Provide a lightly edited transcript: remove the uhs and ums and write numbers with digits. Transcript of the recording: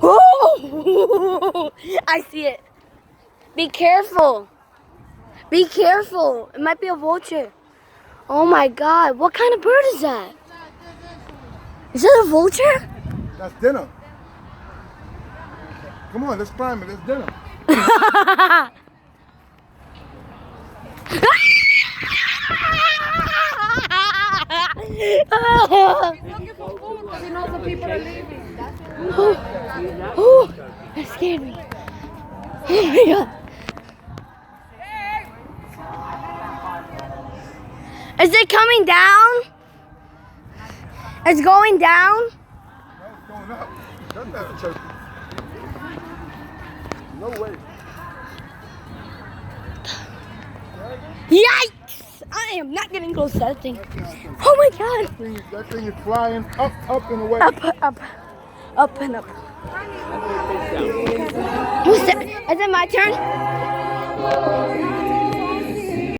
Oh! I see it. Be careful. Be careful. It might be a vulture. Oh my God. What kind of bird is that? Is that a vulture? That's dinner. Come on, let's climb it. It's dinner. He's looking for food because he knows the people are leaving. That's it. Oh, that scared me. Oh my God. Is it coming down? It's going down? No, it's going up. That's not a turkey. No way. Yikes! I am not getting close to that thing. Oh my God. That thing is flying up and away. Up and up. Who's that? Is it my turn?